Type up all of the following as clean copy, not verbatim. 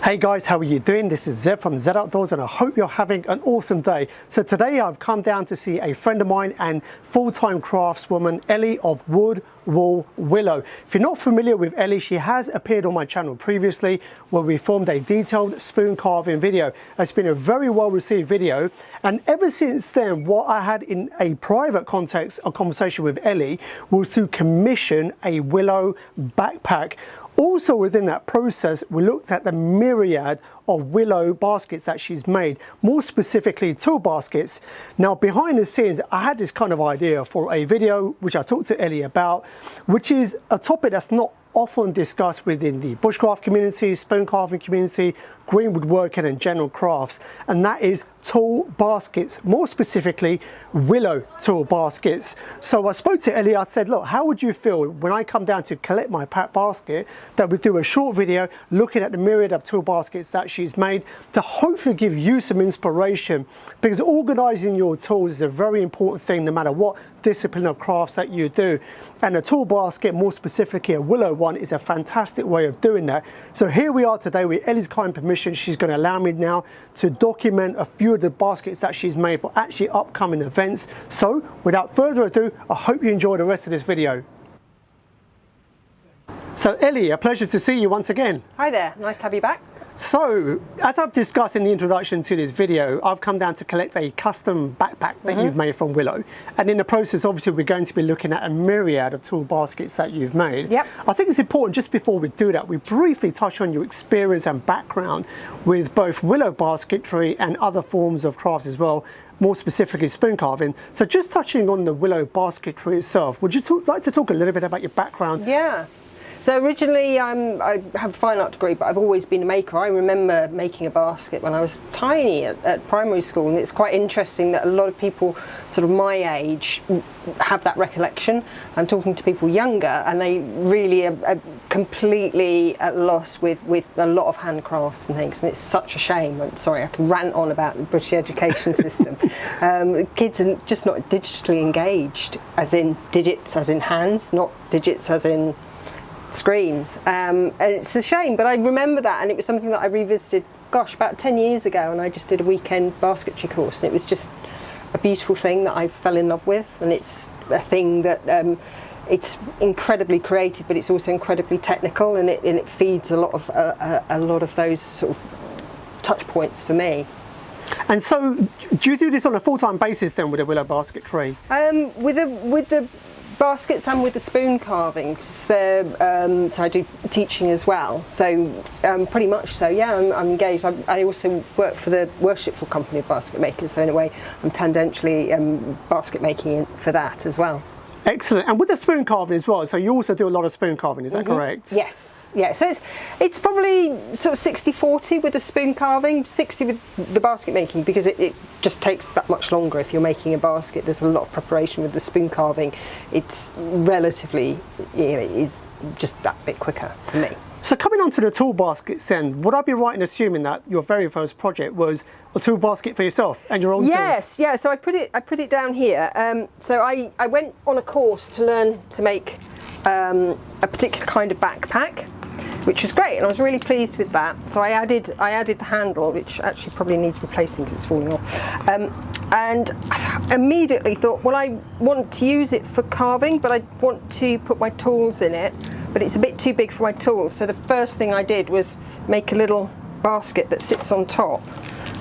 Hey guys, how are you doing? This is Zeb from Zed Outdoors and I hope you're having an awesome day. So today I've come down to see a friend of mine and full-time craftswoman, Ellie of Wood, Wool, Willow. If you're not familiar with Ellie, she has appeared on my channel previously where we filmed a detailed spoon carving video. It's been a very well received video, and ever since then what I had in a private context, a conversation with Ellie, was to commission a Willow backpack. Also within that process, we looked at the myriad of Willow baskets that she's made, more specifically tool baskets. Now behind the scenes, I had this kind of idea for a video which I talked to Ellie about, which is a topic that's not often discussed within the bushcraft community, spoon carving community, green woodworking and general crafts, and that is tool baskets, more specifically Willow tool baskets. So I spoke to Ellie, I said, look, how would you feel when I come down to collect my pack basket that we do a short video looking at the myriad of tool baskets that she's made to hopefully give you some inspiration, because organizing your tools is a very important thing no matter what discipline of crafts that you do, and a tool basket, more specifically a Willow one, is a fantastic way of doing that. So here we are today with Ellie's kind permission. She's going to allow me now to document a few of the baskets that she's made for actually upcoming events. So without further ado, I hope you enjoy the rest of this video. So Ellie, a pleasure to see you once again. Hi there, nice to have you back. So, as I've discussed in the introduction to this video, I've come down to collect a custom backpack that you've made from Willow. And in the process, obviously, we're going to be looking at a myriad of tool baskets that you've made. Yep. I think it's important, just before we do that, we briefly touch on your experience and background with both Willow basketry and other forms of crafts as well, more specifically spoon carving. So just touching on the Willow basketry itself, would you like to talk a little bit about your background? Yeah. So originally I have a fine art degree, but I've always been a maker. I remember making a basket when I was tiny at primary school, and it's quite interesting that a lot of people sort of my age have that recollection. I'm talking to people younger and they really are completely at loss with a lot of handcrafts and things, and it's such a shame. I'm sorry, I can rant on about the British education system. Kids are just not digitally engaged, as in digits as in hands, not digits as in screens, and it's a shame, but I remember that, and it was something that I revisited, gosh, about 10 years ago, and I just did a weekend basketry course, and it was just a beautiful thing that I fell in love with, and it's a thing that it's incredibly creative, but it's also incredibly technical, and it feeds a lot of those sort of touch points for me. And so, do you do this on a full-time basis then with a Willow basketry? With the baskets and with the spoon carving, so I do teaching as well, so pretty much so, yeah, I'm engaged. I also work for the Worshipful Company of Basket Makers, so in a way I'm tandentially basket making for that as well. Excellent. And with the spoon carving as well, so you also do a lot of spoon carving, is that correct? Yes, yeah, so it's probably sort of 60-40 with the spoon carving, 60 with the basket making, because it just takes that much longer. If you're making a basket, there's a lot of preparation. With the spoon carving, it's relatively, you know, it's just that bit quicker for me. So coming on to the tool baskets then, would I be right in assuming that your very first project was a tool basket for yourself and your own tools? Yes, yeah, so I put it down here. So I went on a course to learn to make a particular kind of backpack, which was great, and I was really pleased with that. So I added the handle, which actually probably needs replacing because it's falling off. And I immediately thought, well, I want to use it for carving, but I want to put my tools in it, but it's a bit too big for my tools. So the first thing I did was make a little basket that sits on top,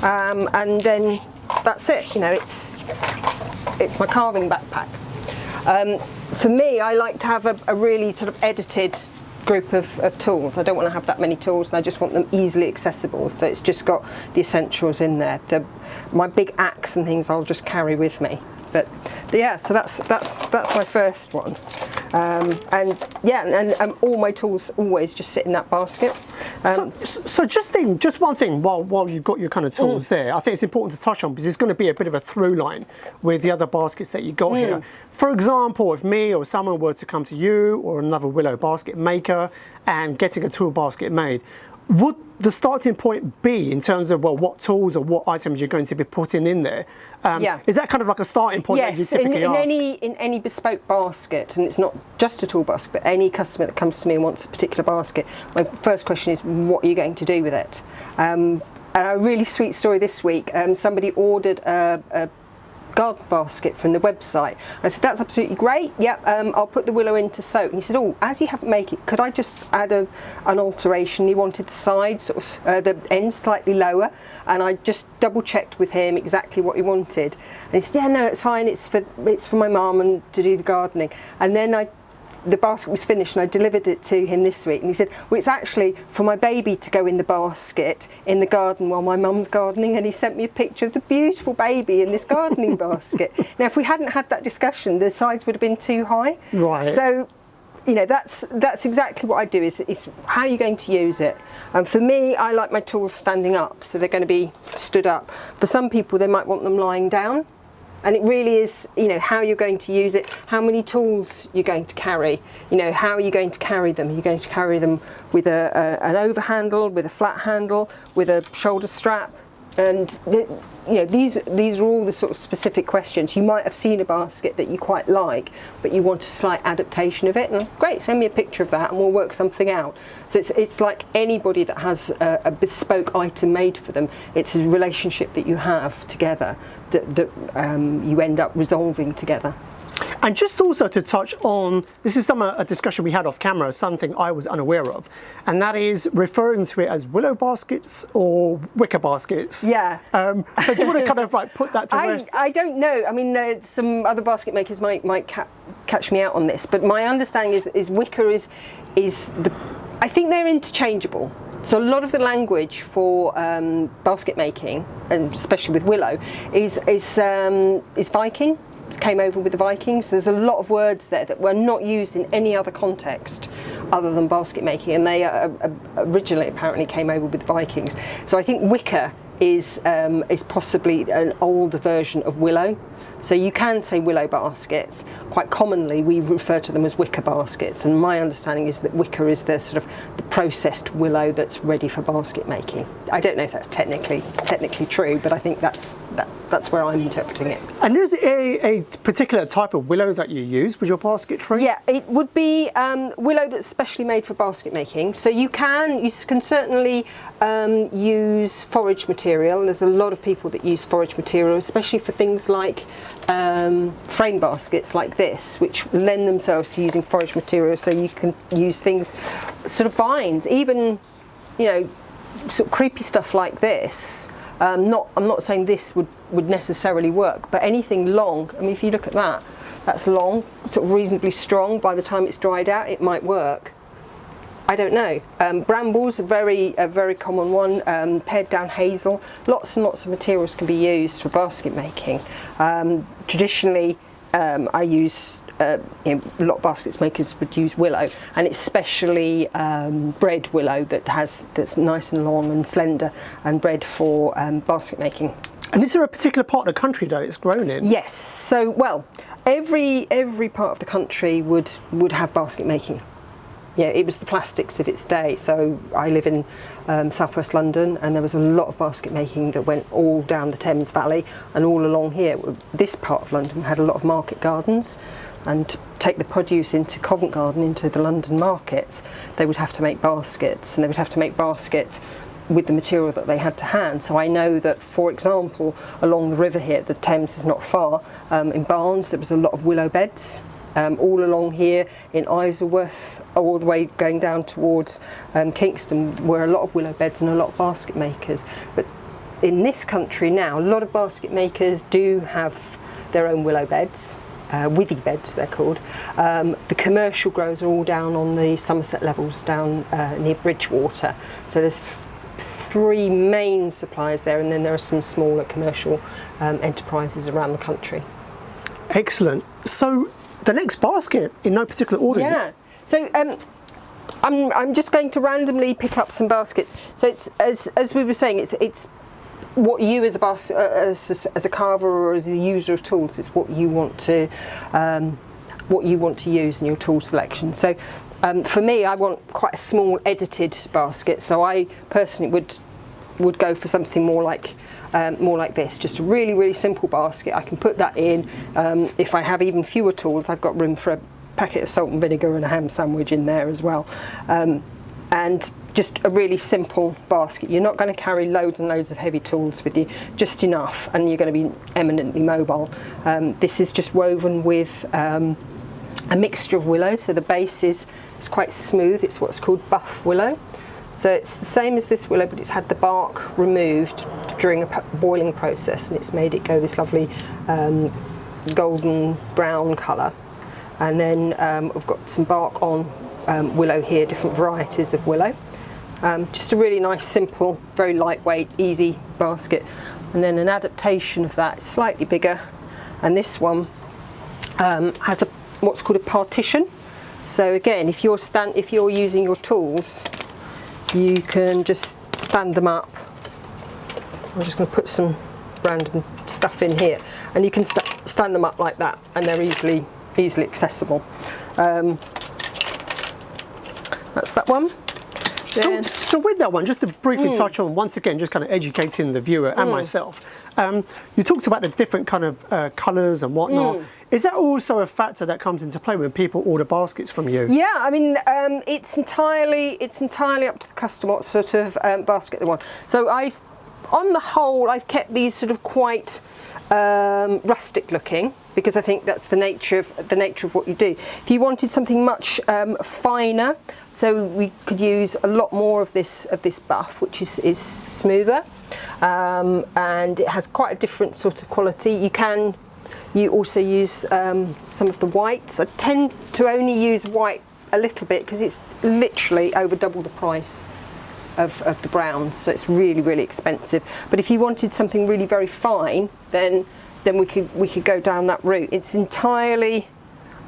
and then that's it. You know, it's my carving backpack. For me, I like to have a really sort of edited group of tools. I don't want to have that many tools, and I just want them easily accessible. So it's just got the essentials in there. My big axe and things I'll just carry with me. But yeah, so that's my first one, and yeah, and all my tools always just sit in that basket. So just one thing while you've got your kind of tools there, I think it's important to touch on, because it's going to be a bit of a through line with the other baskets that you got here. For example, if me or someone were to come to you or another Willow basket maker and getting a tool basket made, would the starting point be in terms of, well, what tools or what items you're going to be putting in there? Is that kind of like a starting point that you typically ask? In any bespoke basket, and it's not just a tool basket, but any customer that comes to me and wants a particular basket, my first question is, what are you going to do with it? And a really sweet story this week, somebody ordered a garden basket from the website. I said, that's absolutely great, yep, I'll put the willow into soak. And he said, oh, as you haven't made it, could I just add an alteration? He wanted the sides, sort of the ends slightly lower, and I just double checked with him exactly what he wanted. And he said, yeah, no, it's fine, it's for my mum and to do the gardening. And then the basket was finished and I delivered it to him this week, and he said, well, it's actually for my baby to go in the basket in the garden while my mum's gardening, and he sent me a picture of the beautiful baby in this gardening basket. Now, if we hadn't had that discussion, the sides would have been too high. Right. So, you know, that's exactly what I do, is how you're going to use it. And for me, I like my tools standing up, so they're going to be stood up. For some people, they might want them lying down. And it really is, you know, how you're going to use it, how many tools you're going to carry, you know, how are you going to carry them? You're going to carry them with an over handle, with a flat handle, with a shoulder strap. And, you know, these are all the sort of specific questions. You might have seen a basket that you quite like, but you want a slight adaptation of it. And great, send me a picture of that and we'll work something out. So it's like anybody that has a bespoke item made for them. It's a relationship that you have together that you end up resolving together. And just also to touch on, this is a discussion we had off camera, something I was unaware of, and that is referring to it as willow baskets or wicker baskets. Yeah. So do you want to kind of like put that to rest? I don't know. I mean, some other basket makers might catch me out on this, but my understanding is wicker is the. I think they're interchangeable. So a lot of the language for basket making, and especially with willow, is Viking. Came over with the Vikings. There's a lot of words there that were not used in any other context other than basket making, and they originally apparently came over with the Vikings. So I think wicker is possibly an older version of willow. So you can say willow baskets. Quite commonly we refer to them as wicker baskets, and my understanding is that wicker is the sort of the processed willow that's ready for basket making. I don't know if that's technically true, but I think that's where I'm interpreting it. And is there a particular type of willow that you use with your basket tree? Yeah, it would be willow that's specially made for basket making. So you can certainly use forage material, and there's a lot of people that use forage material, especially for things like frame baskets like this, which lend themselves to using forage material. So you can use things, sort of vines, even, you know, sort of creepy stuff like this. I'm not saying this would necessarily work, but anything long. I mean, if you look at that, that's long, sort of reasonably strong. By the time it's dried out, it might work. I don't know. Brambles, a very common one. Pared down hazel. Lots and lots of materials can be used for basket making. Traditionally, I use. A lot of baskets makers would use willow, and it's especially bred willow that's nice and long and slender, and bred for basket making. And is there a particular part of the country that it's grown in? Yes. So, well, every part of the country would have basket making. Yeah, it was the plastics of its day. So I live in southwest London, and there was a lot of basket making that went all down the Thames Valley and all along here. This part of London had a lot of market gardens, and to take the produce into Covent Garden, into the London markets, they would have to make baskets, and they would have to make baskets with the material that they had to hand. So I know that, for example, along the river here, the Thames is not far, in Barnes there was a lot of willow beds. All along here in Isleworth, all the way going down towards Kingston, were a lot of willow beds and a lot of basket makers. But in this country now, a lot of basket makers do have their own willow beds, withy beds they're called. The commercial growers are all down on the Somerset levels, down near Bridgewater. So there's three main suppliers there, and then there are some smaller commercial enterprises around the country. Excellent. So the next basket, in no particular order. Yeah. So I'm just going to randomly pick up some baskets. So it's as we were saying, it's what you as a carver or as a user of tools, it's what you want to use in your tool selection. So For me, I want quite a small edited basket, so I personally would go for something more like this, just a really, really simple basket. I can put that in. If I have even fewer tools, I've got room for a packet of salt and vinegar and a ham sandwich in there as well. And just a really simple basket. You're not going to carry loads and loads of heavy tools with you, just enough, and you're going to be eminently mobile. This is just woven with a mixture of willow, so the base is quite smooth. It's what's called buff willow. So it's the same as this willow, but it's had the bark removed during a boiling process, and it's made it go this lovely golden brown colour. And then I've got some bark on willow here, different varieties of willow. Just a really nice, simple, very lightweight, easy basket. And then an adaptation of that, slightly bigger, and this one has what's called a partition. So again, if you're using your tools, you can just stand them up. I'm just going to put some random stuff in here, and you can stand them up like that, and they're easily accessible. That's that one. So with that one, just to briefly touch on, once again, just kind of educating the viewer and myself, you talked about the different kind of colours and whatnot. Is that also a factor that comes into play when people order baskets from you? Yeah, I mean, it's entirely up to the customer what sort of basket they want. So on the whole, I've kept these sort of quite rustic looking, because I think that's the nature of what you do. If you wanted something much finer, so we could use a lot more of this buff, which is smoother, and it has quite a different sort of quality. You also use some of the whites. I tend to only use white a little bit because it's literally over double the price of the browns, so it's really, really expensive. But if you wanted something really very fine, then we could go down that route. It's entirely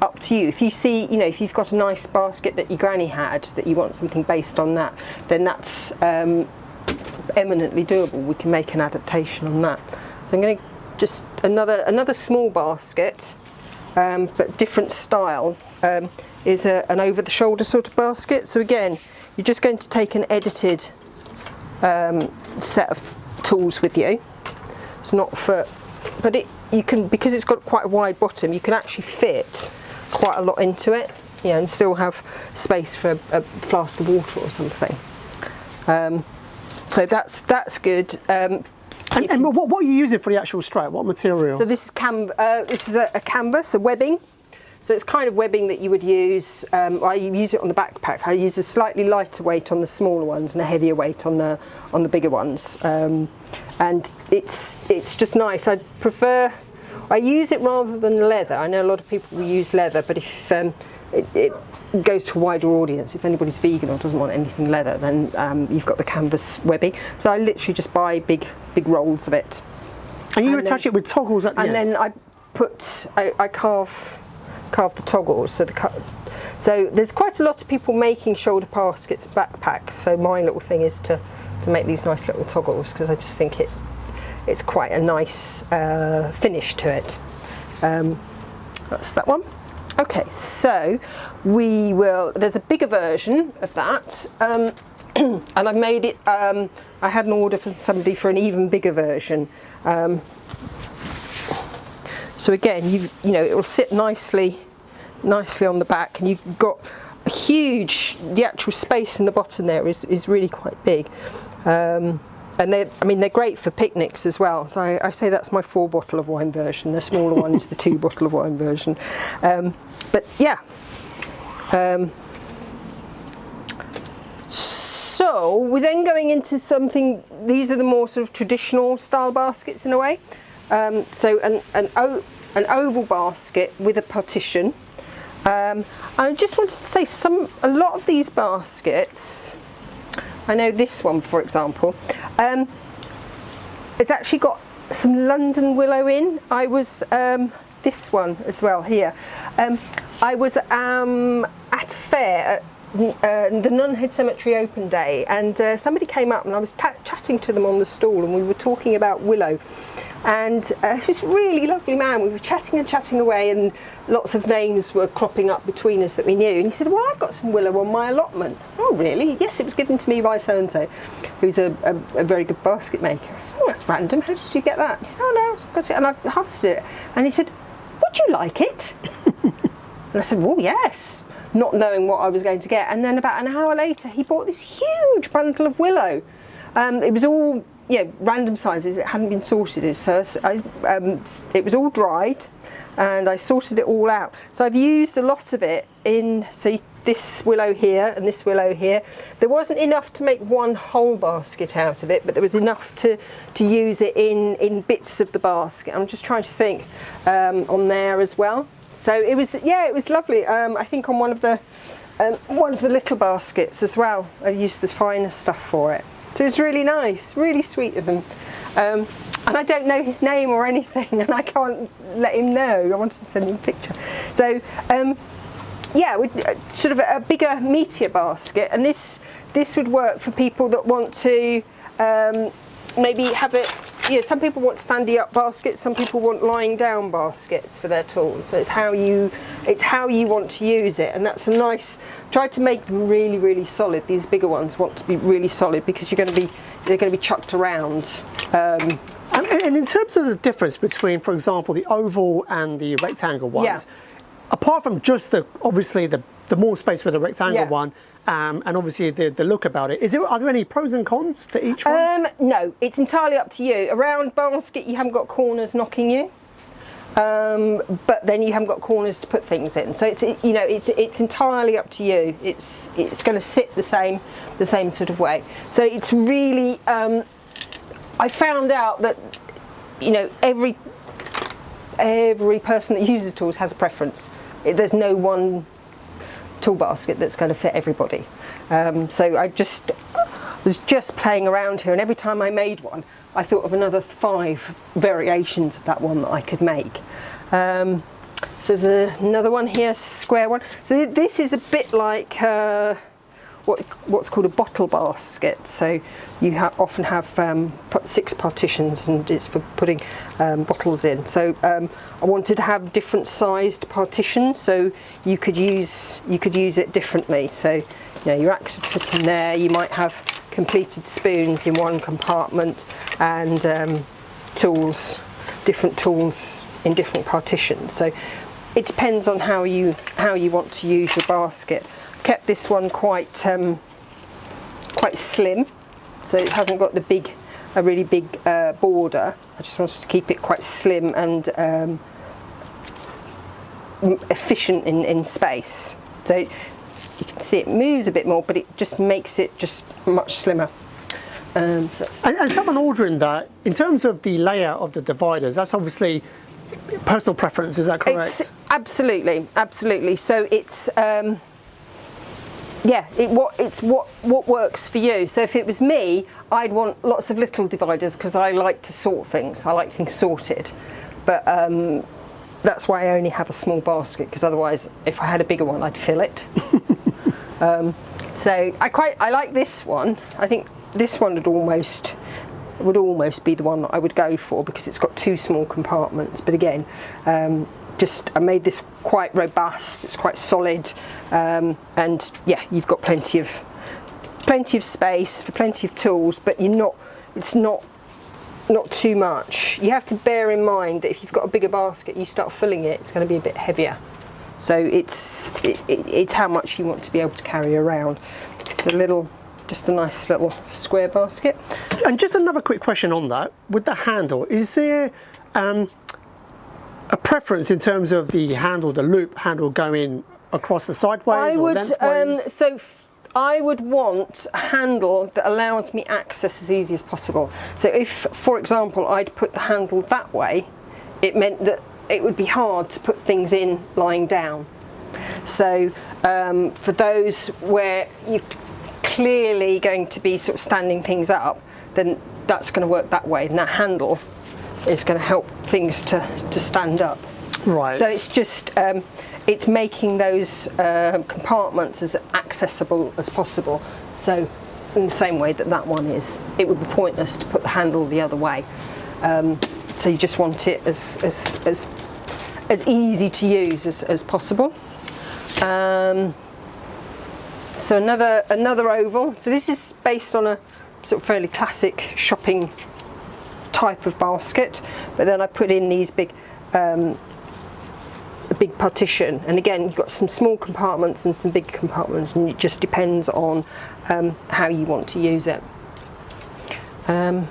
up to you. If you see, if you've got a nice basket that your granny had, that you want something based on that, then that's eminently doable. We can make an adaptation on that. So I'm going to just another small basket, but different style, is an over-the-shoulder sort of basket. So again, you're just going to take an edited set of tools with you. It's not for, but you can, because it's got quite a wide bottom, you can actually fit quite a lot into it, and still have space for a flask of water or something. So that's good. And what are you using for the actual stripe? What material? So this is a canvas, a webbing. So it's kind of webbing that you would use. I use it on the backpack. I use a slightly lighter weight on the smaller ones and a heavier weight on the bigger ones. And it's just nice. I use it rather than leather. I know a lot of people will use leather, but if it goes to a wider audience, if anybody's vegan or doesn't want anything leather, then you've got the canvas webbing. So I literally just buy big rolls of it. And you attach it with toggles at the end? And then I carve the toggles. So there's quite a lot of people making shoulder baskets, backpacks. So my little thing is to make these nice little toggles, because I just think it's quite a nice finish to it. That's that one. Okay, so there's a bigger version of that, and I've made it, I had an order from somebody for an even bigger version. So again, it will sit nicely on the back, and you've got a the actual space in the bottom there is really quite big. And they're great for picnics as well. So I say that's my 4 bottle of wine version. The smaller one is the 2 bottle of wine version. But yeah. So we're then going into something. These are the more sort of traditional style baskets in a way. So an oval basket with a partition. I just wanted to say a lot of these baskets. I know this one, for example, it's actually got some London willow in. I was this one as well here. I was at a fair the Nunhead Cemetery Open Day, and somebody came up and I was chatting to them on the stall, and we were talking about Willow, and this really lovely man, we were chatting and chatting away, and lots of names were cropping up between us that we knew, and he said, well, I've got some willow on my allotment. Oh really? Yes, it was given to me by so-and-so, who's a very good basket maker. I said, oh, that's random, how did you get that? He said, oh no, I've got it, and I've harvested it. And he said, would you like it? And I said, well, yes, not knowing what I was going to get. And then about an hour later, he bought this huge bundle of willow. It was all, random sizes. It hadn't been sorted. So it was all dried, and I sorted it all out. So I've used a lot of it in, this willow here and this willow here. There wasn't enough to make one whole basket out of it, but there was enough to use it in bits of the basket. I'm just trying to think on there as well. So it was lovely. I think on one of the little baskets as well, I used the finer stuff for it. So it was really nice, really sweet of him. And I don't know his name or anything, and I can't let him know. I wanted to send him a picture. So sort of a bigger, meatier basket, and this would work for people that want to maybe have it. Some people want standing up baskets, some people want lying down baskets for their tools. So it's how you want to use it, and that's a nice. Try to make them really, really solid. These bigger ones want to be really solid because they're going to be chucked around. And in terms of the difference between, for example, the oval and the rectangle ones, apart from just obviously the more space with the rectangle one. And obviously the look about it. Are there any pros and cons to each one? No, it's entirely up to you. Around basket, you haven't got corners knocking you, but then you haven't got corners to put things in. So it's entirely up to you. It's going to sit the same sort of way. So it's really. I found out that every person that uses tools has a preference. There's no one tool basket that's going to fit everybody. So I was just playing around here, and every time I made one, I thought of another 5 variations of that one that I could make. So there's another one here, square one. So this is a bit like what's called a bottle basket. So you often have 6 partitions, and it's for putting bottles in. So I wanted to have different sized partitions, so you could use it differently. So your axe would fit in there. You might have completed spoons in one compartment, and different tools in different partitions. So it depends on how you want to use your basket. I've kept this one quite slim, so it hasn't got a really big border. I just wanted to keep it quite slim and efficient in space. So you can see it moves a bit more, but it just makes it just much slimmer. And someone ordering that, in terms of the layout of the dividers, that's obviously personal preference, is that correct? It's absolutely. So it's what works for you. So if it was me, I'd want lots of little dividers because I like to sort things. I like things sorted, but that's why I only have a small basket, because otherwise, if I had a bigger one, I'd fill it. So I like this one. I think this one would almost be the one that I would go for, because it's got 2 small compartments. But again, I made this quite robust. It's quite solid, and you've got plenty of space for plenty of tools. But it's not too much. You have to bear in mind that if you've got a bigger basket, you start filling it, it's going to be a bit heavier. So it's how much you want to be able to carry around. It's just a nice little square basket. And just another quick question on that, with the handle, is there a preference in terms of the handle, the loop handle going across the sideways or lengthways? I would want a handle that allows me access as easy as possible. So if, for example, I'd put the handle that way, it meant that it would be hard to put things in lying down. So for those where you're clearly going to be sort of standing things up, then that's going to work that way, and that handle is going to help things to stand up. Right. So it's just it's making those compartments as accessible as possible. So in the same way that that one is, it would be pointless to put the handle the other way. So you just want it as easy to use as possible. So another oval. So this is based on a sort of fairly classic shopping type of basket, but then I put in these big a big partition, and again you've got some small compartments and some big compartments, and it just depends on how you want to use it. And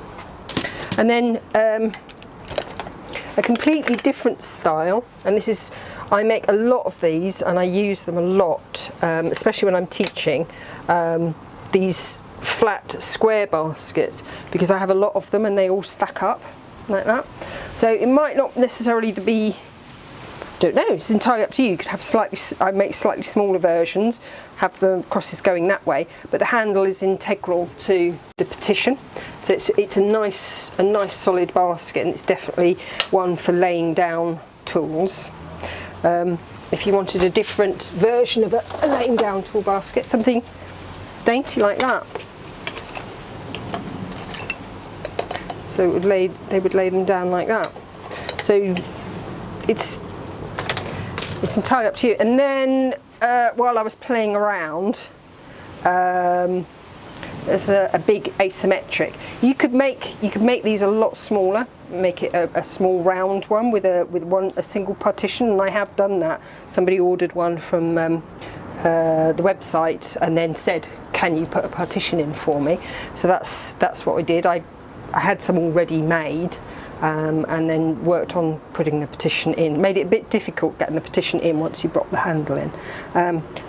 then a completely different style, and this is, I make a lot of these and I use them a lot, especially when I'm teaching, these flat square baskets, because I have a lot of them and they all stack up like that. So it might not necessarily be, don't know, it's entirely up to you. You could have I make slightly smaller versions, have the crosses going that way, but the handle is integral to the partition. So it's a nice solid basket, and it's definitely one for laying down tools. If you wanted a different version of a laying down tool basket, something dainty like that. So they would lay them down like that. So it's entirely up to you. And then while I was playing around, there's a big asymmetric. You could make these a lot smaller, make it a small round one with a single partition, and I have done that. Somebody ordered one from the website and then said, "Can you put a partition in for me?" So that's what I did. I had some already made, and then worked on putting the partition in. Made it a bit difficult getting the partition in once you brought the handle in.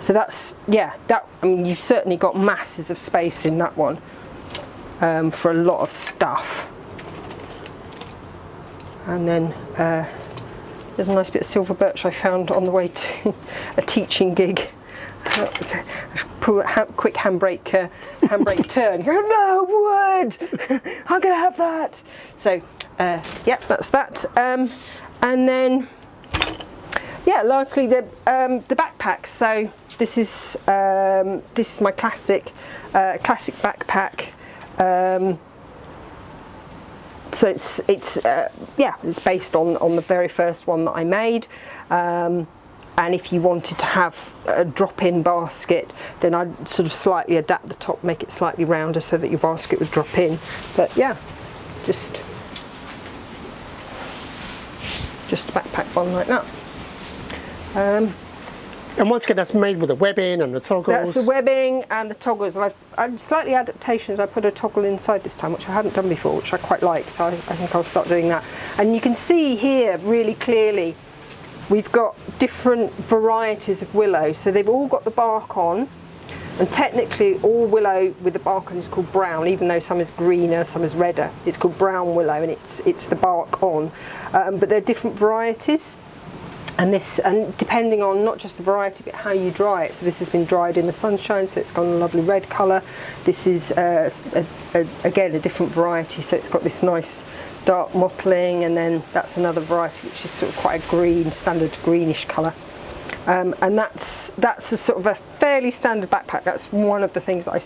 So that's, yeah, that, I mean, you've certainly got masses of space in that one for a lot of stuff. And then there's a nice bit of silver birch I found on the way to a teaching gig. Pull a quick handbrake turn. You go, no, wood! I'm going to have that. So, yeah, that's that. And then, yeah, lastly the backpack. So this is my classic backpack. So it's based on the very first one that I made. And if you wanted to have a drop-in basket, then I'd sort of slightly adapt the top, make it slightly rounder so that your basket would drop in. But yeah, just a backpack one like that. And once again, that's made with the webbing and the toggles. That's the webbing and the toggles. I've slightly adaptations. I put a toggle inside this time, which I hadn't done before, which I quite like. So I think I'll start doing that. And you can see here really clearly, we've got different varieties of willow. So they've all got the bark on, and technically all willow with the bark on is called brown, even though some is greener, some is redder. It's called brown willow, and it's the bark on. But they're different varieties. And depending on not just the variety, but how you dry it. So this has been dried in the sunshine, so it's got a lovely red colour. This is again a different variety, so it's got this nice dark mottling, and then that's another variety which is sort of quite a green, standard greenish colour. And that's a sort of a fairly standard backpack. That's one of the things that I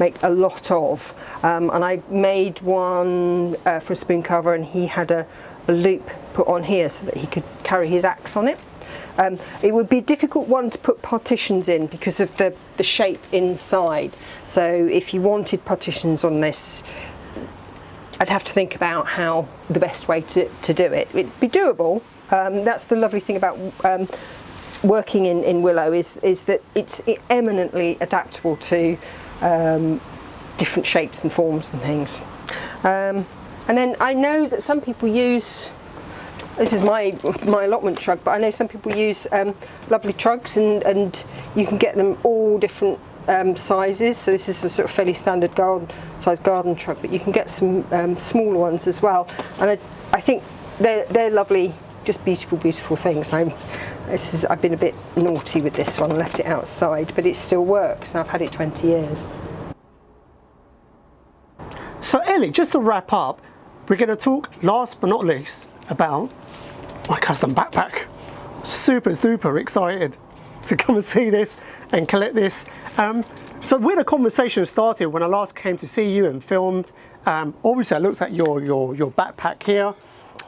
make a lot of. And I made one for a spoon cover, and he had a loop put on here so that he could carry his axe on it. It would be a difficult one to put partitions in because of the shape inside. So if you wanted partitions on this, I'd have to think about how the best way to do it. It'd be doable. That's the lovely thing about working in Willow is that it's eminently adaptable to different shapes and forms and things. And then I know that some people use, this is my allotment trug, but I know some people use lovely trugs, and you can get them all different sizes. So this is a sort of fairly standard size garden trug, but you can get some smaller ones as well. And I think they're lovely, just beautiful things. I've been a bit naughty with this one, left it outside, but it still works, and I've had it 20 years. So Ellie, just to wrap up, we're going to talk last but not least about my custom backpack. super excited to come and see this and collect this. So where the conversation started when I last came to see you and filmed, obviously I looked at your backpack here,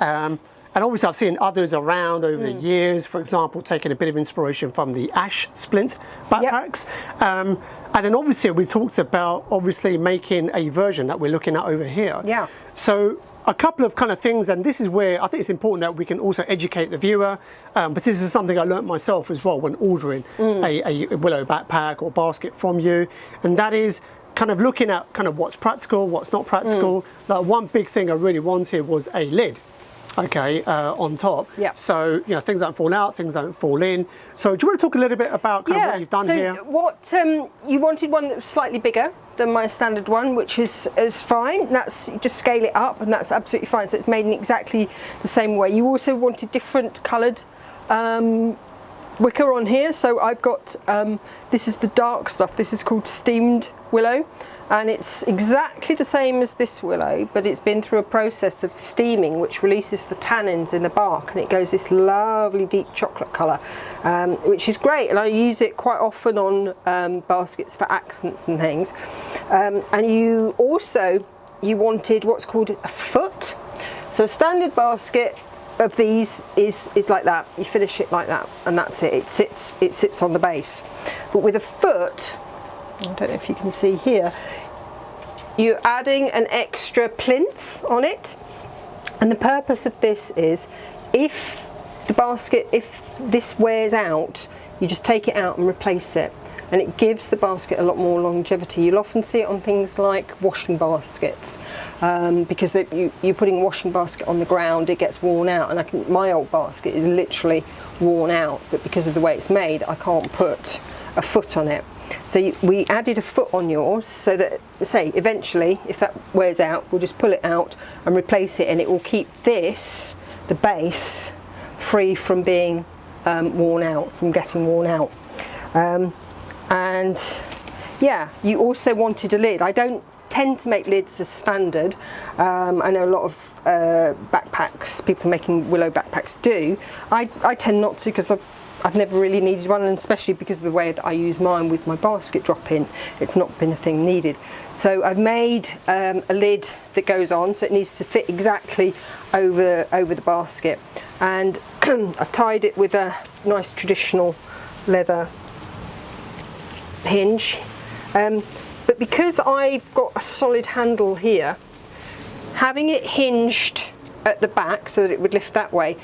and obviously I've seen others around over the years, for example, taking a bit of inspiration from the ash splint backpacks. Yep. And then obviously we talked about making a version that we're looking at over here. Yeah. So a couple of kind of things, and this is where I think it's important that we can also educate the viewer, but this is something I learnt myself as well when ordering a Willow backpack or basket from you, and that is kind of looking at kind of what's practical, what's not practical. Like one big thing I really wanted was a lid, okay, on top. Yeah. So, you know, things don't fall out, things don't fall in. So do you want to talk a little bit about kind of what you've done here? What you wanted one that was slightly bigger than my standard one, which is fine. That's just scale it up, and that's absolutely fine. So it's made in exactly the same way. You also wanted different coloured wicker on here. So I've got this is the dark stuff. This is called steamed willow. And it's exactly the same as this willow, but it's been through a process of steaming, which releases the tannins in the bark, and it goes this lovely deep chocolate colour, which is great. And I use it quite often on baskets for accents and things. And you wanted what's called a foot. So a standard basket of these is like that. You finish it like that, and that's it. It sits on the base. But with a foot, I don't know if you can see here, you're adding an extra plinth on it, and the purpose of this is if this wears out, you just take it out and replace it, and it gives the basket a lot more longevity. You'll often see it on things like washing baskets, because you're putting a washing basket on the ground, it gets worn out, and my old basket is literally worn out, but because of the way it's made, I can't put a foot on it. So we added a foot on yours, so that, say, eventually, if that wears out, we'll just pull it out and replace it, and it will keep this, the base, free from being worn out, from getting worn out. And yeah, you also wanted a lid. I don't tend to make lids as standard. I know a lot of backpacks, people making Willow backpacks do. I tend not to, because I've never really needed one, and especially because of the way that I use mine with my basket drop in, it's not been a thing needed. So I've made a lid that goes on, so it needs to fit exactly over the basket, and I've tied it with a nice traditional leather hinge, but because I've got a solid handle here, having it hinged at the back so that it would lift that way,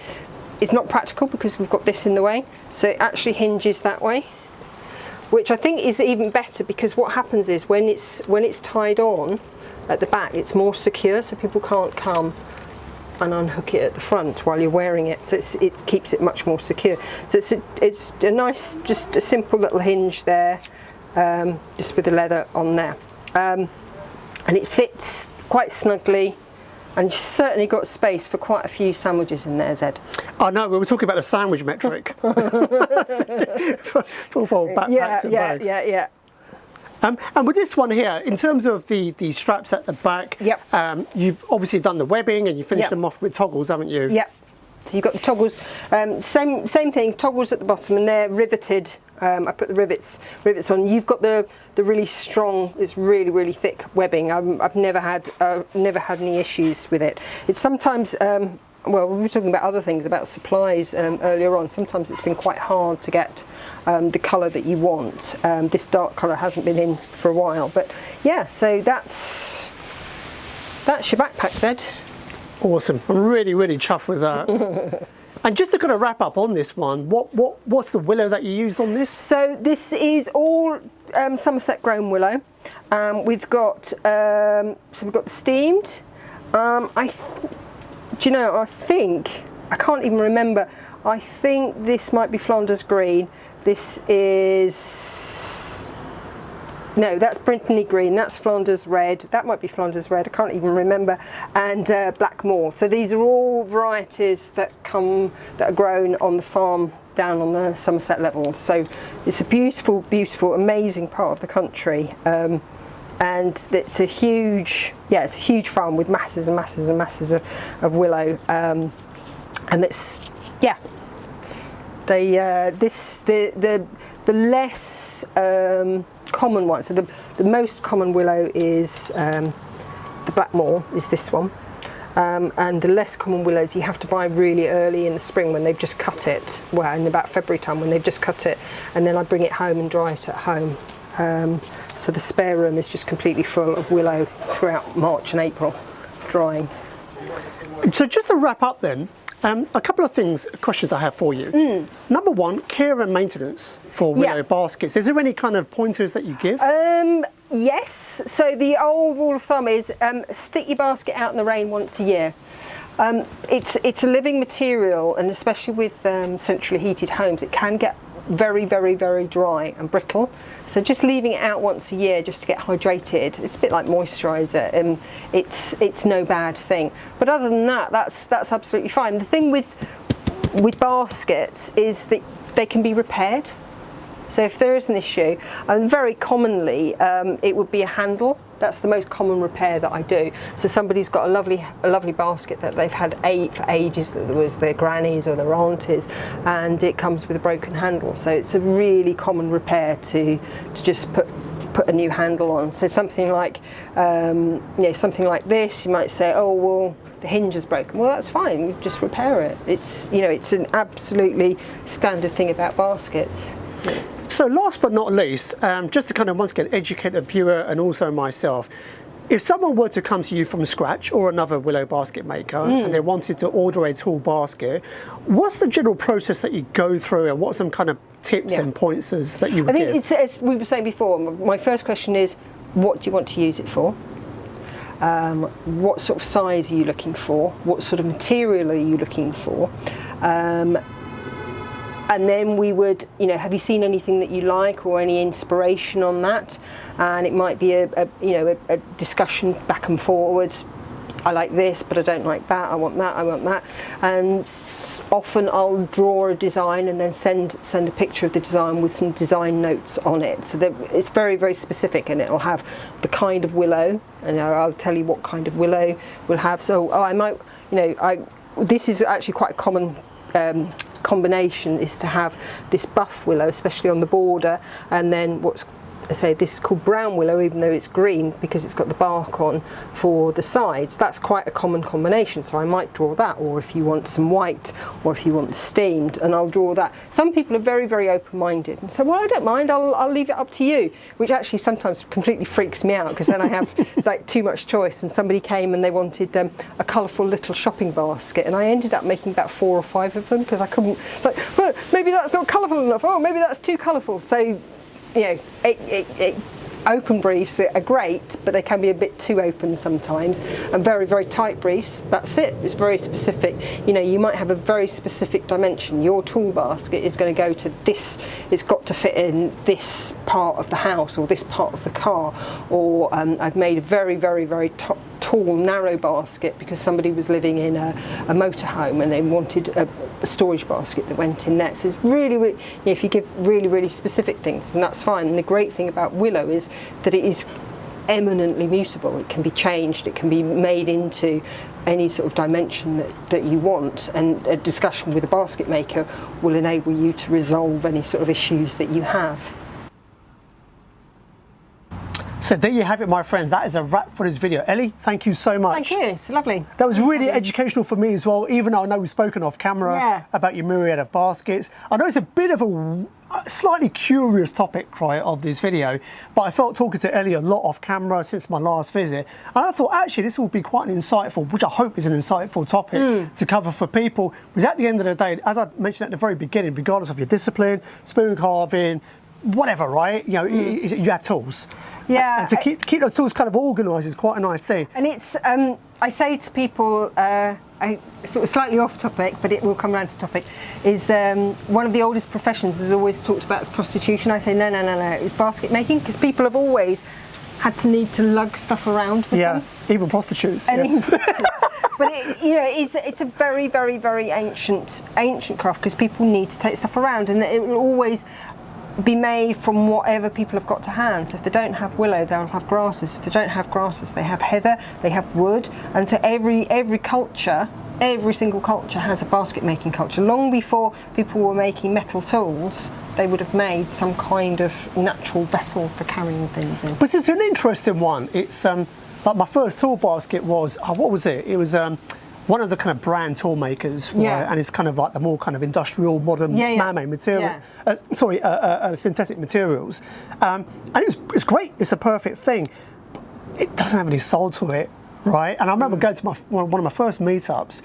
it's not practical because we've got this in the way, so it actually hinges that way, which I think is even better, because what happens is when it's tied on at the back, it's more secure, so people can't come and unhook it at the front while you're wearing it, so it keeps it much more secure. So it's a nice, just a simple little hinge there, just with the leather on there, and it fits quite snugly. And you've certainly got space for quite a few sandwiches in there, Zed. I know, we were talking about the sandwich metric. for backpacks and bags. Yeah. And with this one here, in terms of the straps at the back, yep. You've obviously done the webbing and you finished yep. them off with toggles, haven't you? Yep. So you've got the toggles, same thing, toggles at the bottom, and they're riveted. I put the rivets on. You've got the really strong, it's really thick webbing. I've never had any issues with it. It's sometimes, well, we were talking about other things, about supplies earlier on. Sometimes it's been quite hard to get the colour that you want. This dark colour hasn't been in for a while, but yeah. So that's your backpack, Zed. Awesome. I'm really chuffed with that. And just to kind of wrap up on this one, what's the willow that you used on this? So this is all Somerset grown willow. We've got the steamed. I think, I can't even remember. I think this might be Flanders green. This is, no, that's Brittany green, that's Flanders red, that might be Flanders red, I can't even remember, and Blackmore. So these are all varieties that are grown on the farm down on the Somerset level. So it's a beautiful, amazing part of the country, and it's a huge farm with masses and masses of willow, and it's, yeah, They the less common one. So the most common willow is the Blackmore, is this one. And the less common willows you have to buy really early in the spring when they've just cut it, well, in about February time when they've just cut it, and then I bring it home and dry it at home. So the spare room is just completely full of willow throughout March and April, drying. So just to wrap up then, a couple of questions I have for you. Number one, care and maintenance for willow baskets. Is there any kind of pointers that you give? Yes, so the old rule of thumb is stick your basket out in the rain once a year. It's a living material, and especially with centrally heated homes, it can get very, very, very dry and brittle. So just leaving it out once a year just to get hydrated, it's a bit like moisturiser, and it's no bad thing. But other than that, that's absolutely fine. The thing with baskets is that they can be repaired. So if there is an issue, and very commonly it would be a handle. That's the most common repair that I do. So somebody's got a lovely basket that they've had for ages, that was their grannies or their aunties, and it comes with a broken handle. So it's a really common repair to just put a new handle on. So something like something like this, you might say, oh well, the hinge is broken. Well, that's fine. You just repair it. It's it's an absolutely standard thing about baskets. So last but not least, just to kind of once again educate the viewer and also myself, if someone were to come to you from scratch or another willow basket maker and they wanted to order a tall basket, what's the general process that you go through, and what are some kind of tips and pointers that you would give? I think it's, as we were saying before, my first question is, what do you want to use it for? What sort of size are you looking for? What sort of material are you looking for? And then we would, have you seen anything that you like or any inspiration on that? And it might be a discussion back and forwards. I like this, but I don't like that. I want that. I want that. And often I'll draw a design and then send a picture of the design with some design notes on it. So that it's very, very specific, and it'll have the kind of willow, and I'll tell you what kind of willow we'll have. So I might, this is actually quite a common combination, is to have this buff willow, especially on the border, and then this is called brown willow, even though it's green because it's got the bark on for the sides. That's quite a common combination, so I might draw that. Or if you want some white, or if you want steamed, and I'll draw that. Some people are very, very open-minded and say, well, I don't mind, I'll leave it up to you, which actually sometimes completely freaks me out, because then I have it's like too much choice. And somebody came and they wanted a colourful little shopping basket, and I ended up making about 4 or 5 of them because I couldn't, well, maybe that's not colourful enough, oh, maybe that's too colourful. So open briefs are great, but they can be a bit too open sometimes, and very, very tight briefs, that's it. It's very specific. You might have a very specific dimension. Your tool basket is going to go to this, it's got to fit in this part of the house or this part of the car. Or I've made a very, very, very tall, narrow basket because somebody was living in a motorhome and they wanted a storage basket that went in there. So it's really, really, if you give really, really specific things, and that's fine. And the great thing about willow is that it is eminently mutable. It can be changed, it can be made into any sort of dimension that you want, and a discussion with a basket maker will enable you to resolve any sort of issues that you have. So there you have it, my friends. That is a wrap for this video. Ellie, thank you so much. Thank you, it's lovely. That was really educational for me as well, even though I know we've spoken off camera about your myriad of baskets. I know it's a bit of a slightly curious topic, right, of this video, but I felt talking to Ellie a lot off camera since my last visit, and I thought actually this will be quite an insightful, which I hope is an insightful topic to cover for people, because at the end of the day, as I mentioned at the very beginning, regardless of your discipline, spoon carving, whatever, right? You have tools. Yeah. And to keep those tools kind of organised is quite a nice thing. And it's, I say to people, sort of slightly off topic, but it will come around to topic, is one of the oldest professions is always talked about as prostitution. I say, no, it was basket making, because people have always had to need to lug stuff around with them. Even prostitutes. And even prostitutes. But it's a very, very, very ancient craft, because people need to take stuff around, and it will always be made from whatever people have got to hand. So if they don't have willow, they'll have grasses. If they don't have grasses, they have heather, they have wood. And so every culture every single culture has a basket making culture. Long before people were making metal tools, they would have made some kind of natural vessel for carrying things in. But it's an interesting one. It's like my first tool basket was, what was it? It was one of the kind of brand tool makers, right? Yeah. And it's kind of like the more kind of industrial, modern man-made material. Synthetic materials. And it's great. It's a perfect thing. It doesn't have any soul to it, right? And I remember going to one of my first meetups,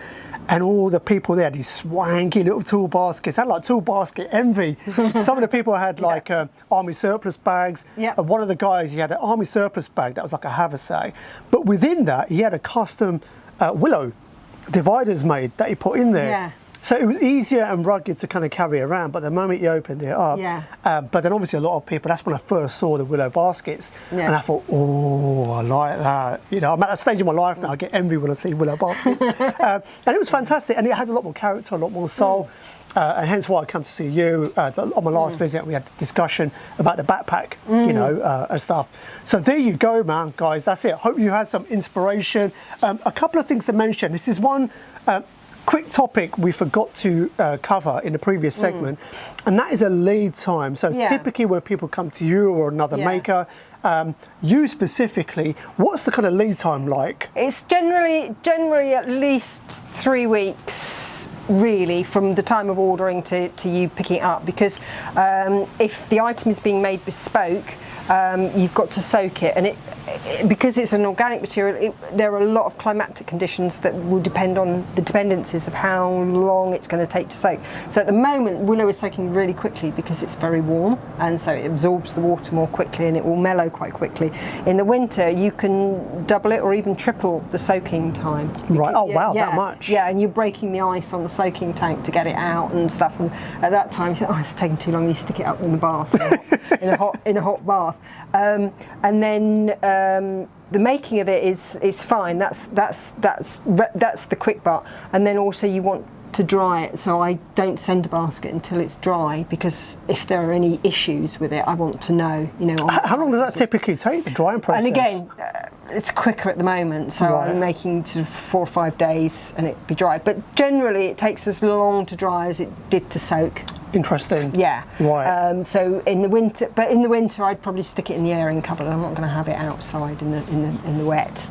and all the people there had these swanky little tool baskets. I had like tool basket envy. Some of the people had like army surplus bags. Yeah. And one of the guys, he had an army surplus bag that was like a haversack. But within that, he had a custom Willow dividers made that he put in there. Yeah. So it was easier and rugged to kind of carry around, but the moment you opened it up, but then obviously a lot of people, that's when I first saw the Willow baskets, and I thought, oh, I like that. You know, I'm at that stage in my life now, I get envy when I see Willow baskets. And it was fantastic, and it had a lot more character, a lot more soul, and hence why I come to see you. On my last visit, we had a discussion about the backpack, you know, and stuff. So there you go, man, guys, that's it. Hope you had some inspiration. A couple of things to mention. This is one quick topic we forgot to cover in the previous segment, and that is a lead time. So typically when people come to you or another maker, you specifically, what's the kind of lead time like? It's generally at least 3 weeks, really, from the time of ordering to you picking it up, because if the item is being made bespoke, you've got to soak it, and because it's an organic material, there are a lot of climatic conditions that will depend on the dependencies of how long it's going to take to soak. So at the moment, Willow is soaking really quickly because it's very warm, and so it absorbs the water more quickly and it will mellow quite quickly. In the winter, you can double it or even triple the soaking time. Right, oh wow, that much? Yeah, and you're breaking the ice on the soaking tank to get it out and stuff, and at that time you think, oh, it's taking too long, you stick it up in the bath, in a hot bath. And then the making of it is fine. That's the quick part. And then also you want to dry it, so I don't send a basket until it's dry, because if there are any issues with it, I want to know. You know. How long does that typically take, the drying process? And again, it's quicker at the moment, so I'm making sort of 4 or 5 days and it be dry. But generally, it takes as long to dry as it did to soak. Interesting. Yeah. Right. So in the winter, I'd probably stick it in the airing cupboard. I'm not going to have it outside in the wet.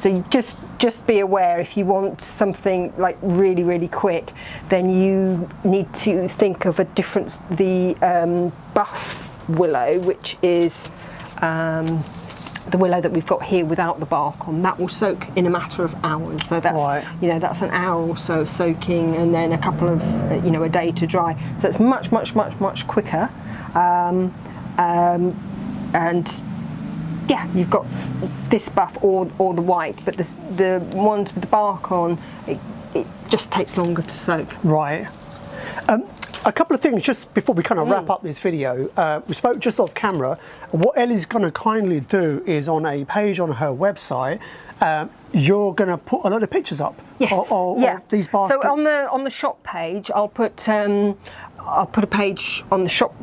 So you just be aware, if you want something like really, really quick, then you need to think of the buff willow, which is the willow that we've got here without the bark on. That will soak in a matter of hours. So that's that's an hour or so of soaking, and then a couple of a day to dry. So it's much quicker. And yeah, you've got this buff or the white, but the ones with the bark on, it just takes longer to soak. Right. A couple of things just before we kind of wrap up this video. We spoke just off camera. What Ellie's going to kindly do is, on a page on her website, you're going to put a lot of pictures up of these baskets. So on the shop page, I'll put a page on the shop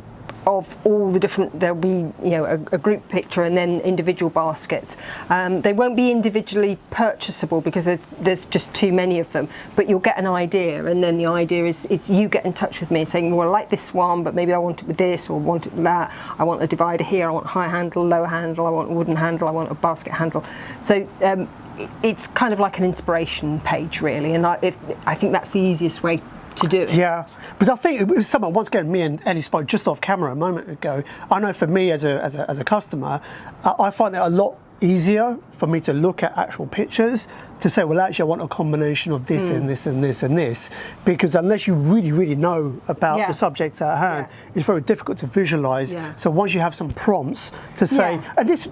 of all the different. There'll be a group picture and then individual baskets. They won't be individually purchasable because there's just too many of them, but you'll get an idea, and then the idea is you get in touch with me saying, well, I like this one, but maybe I want it with this or want it with that. I want a divider here, I want high handle, lower handle, I want a wooden handle, I want a basket handle. So it's kind of like an inspiration page, really, and I think that's the easiest way to do it. Yeah, because I think it was someone, once again, me and Ellie spoke just off camera a moment ago. I know for me as a customer, I find it a lot easier for me to look at actual pictures to say, well, actually I want a combination of this and this and this and this, because unless you really know about the subject at hand, it's very difficult to visualize. So once you have some prompts to say, and this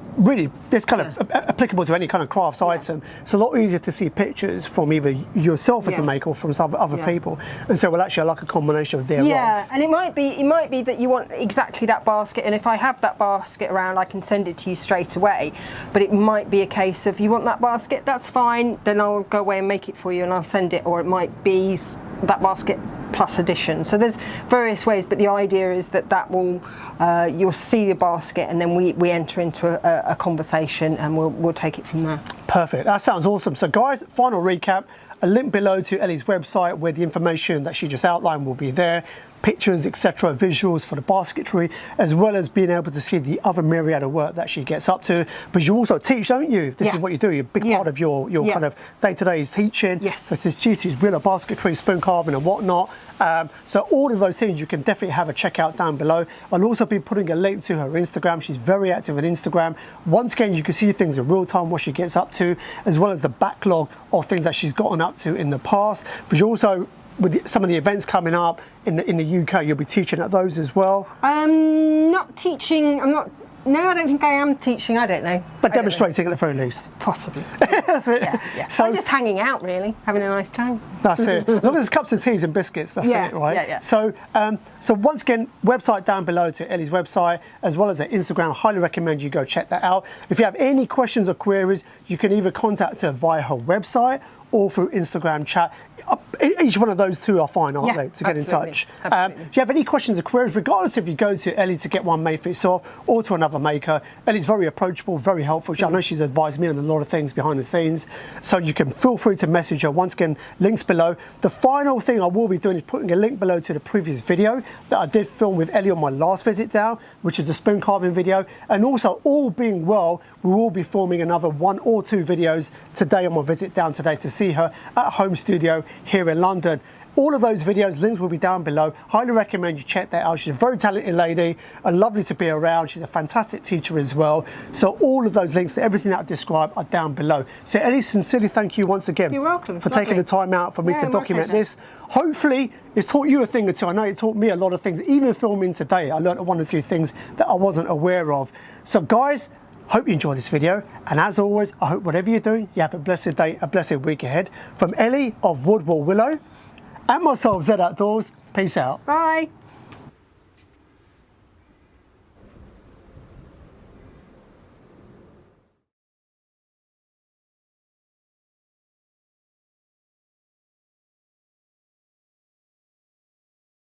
kind of applicable to any kind of crafts item, it's a lot easier to see pictures from either yourself as the maker or from some other people, and say, well, actually I like a combination of thereof. And it might be that you want exactly that basket, and if I have that basket around, I can send it to you straight away. But it might be a case of, you want that basket, that's fine, then I'll go away and make it for you and I'll send it. Or it might be that basket plus addition. So there's various ways, but the idea is that will you'll see the basket, and then we enter into a conversation, and we'll take it from there. Perfect. That sounds awesome. So guys, final recap. a link below to Ellie's website where the information that she just outlined will be there, pictures, etc., visuals for the basketry, as well as being able to see the other myriad of work that she gets up to. But you also teach, don't you? This is what you do. A big part of your kind of day-to-day is teaching. Yes. So she teaches willow basketry, spoon carving and whatnot. So all of those things you can definitely have a check out down below. I'll also be putting a link to her Instagram. She's very active on Instagram. Once again, you can see things in real time, what she gets up to, as well as the backlog of things that she's gotten up to in the past. But you also, with some of the events coming up in the UK, you'll be teaching at those as well. Not teaching. No, I don't think I am teaching. I don't know. But demonstrating at the very least. Possibly. Yeah. So I'm just hanging out, really, having a nice time. That's it. As long as there's cups of teas and biscuits, that's it, right? Yeah. So, so once again, website down below to Ellie's website, as well as her Instagram. Highly recommend you go check that out. If you have any questions or queries, you can either contact her via her website or through Instagram chat. Each one of those two are fine, aren't they, to get in touch. If you have any questions or queries, regardless if you go to Ellie to get one made for yourself or to another maker, Ellie's very approachable, very helpful. I know she's advised me on a lot of things behind the scenes, so you can feel free to message her. Once again, links below. The final thing I will be doing is putting a link below to the previous video that I did film with Ellie on my last visit down, which is the spoon carving video. And also, all being well, we will be filming another 1 or 2 videos today on my visit down today to see her at home studio here in London. All of those videos, links will be down below. Highly recommend you check that out. She's a very talented lady, lovely to be around. She's a fantastic teacher as well. So all of those links to everything that I described are down below. So Ellie, sincerely thank you once again. You're welcome. For taking the time out for me to document this. Hopefully it's taught you a thing or two. I know it taught me a lot of things. Even filming today, I learned 1 or 2 things that I wasn't aware of. So guys, hope you enjoyed this video, and as always, I hope whatever you're doing, you have a blessed day, a blessed week ahead. From Ellie of Wood, Wool, Willow, and myself, Zed Outdoors, peace out. Bye.